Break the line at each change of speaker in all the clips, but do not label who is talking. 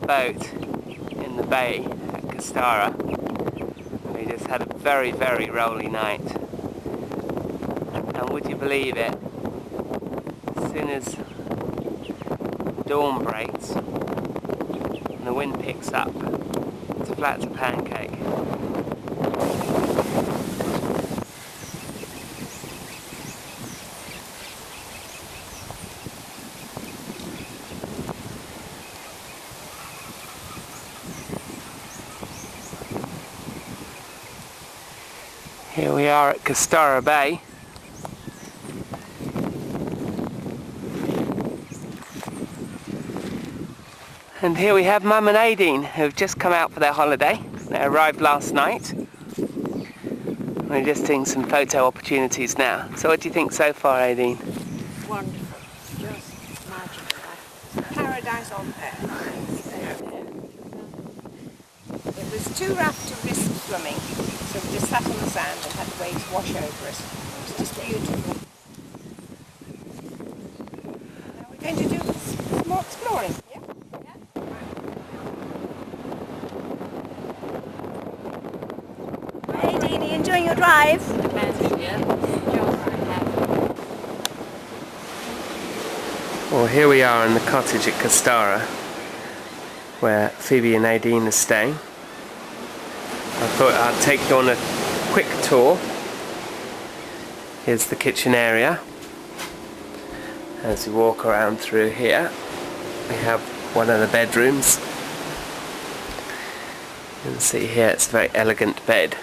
boat in the bay at Castara. We just had a very, very rolly night. And would you believe it, as soon as dawn breaks and the wind picks up, it's flat as a pancake. Here we are at Castara Bay. And here we have Mum and Aideen, who've just come out for their holiday. They arrived last night. We're just doing some photo opportunities now. So what do you think so far, Aideen?
Wonderful, just magical. Paradise on earth. It was too rough to risk swimming, so we just sat on the sand and had the waves wash over us. It was just beautiful. Now we're going to do some more exploring. Yeah? Hey Dee, enjoying your drive?
Well, here we are in the cottage at Castara, where Phoebe and Aideen are staying. I thought I'd take you on a quick tour. Here's the kitchen area. As you walk around through here, we have one of the bedrooms. You can see here it's a very elegant bed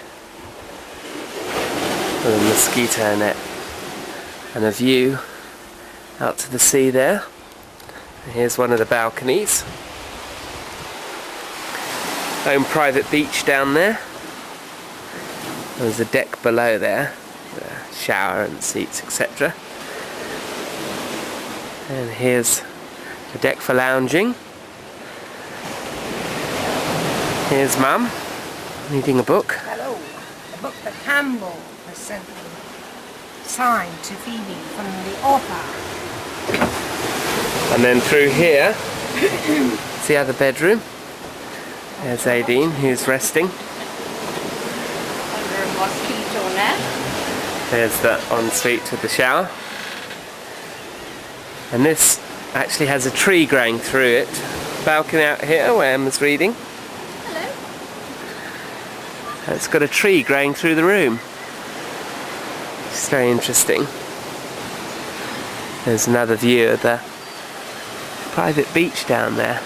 with a mosquito net and a view out to the sea there. And here's one of the balconies. Own private beach down there. There's a deck below there, a shower and seats, etc. And here's a deck for lounging. Here's Mum reading a book.
Hello. A book that Campbell has sent me, signed to Phoebe from the author.
And then through here, it's the other bedroom. There's Aideen, who's resting.
Under a mosquito net.
There's the ensuite with the shower. And this actually has a tree growing through it. Balcony out here where Emma's reading.
Hello.
It's got a tree growing through the room. It's very interesting. There's another view of the private beach down there.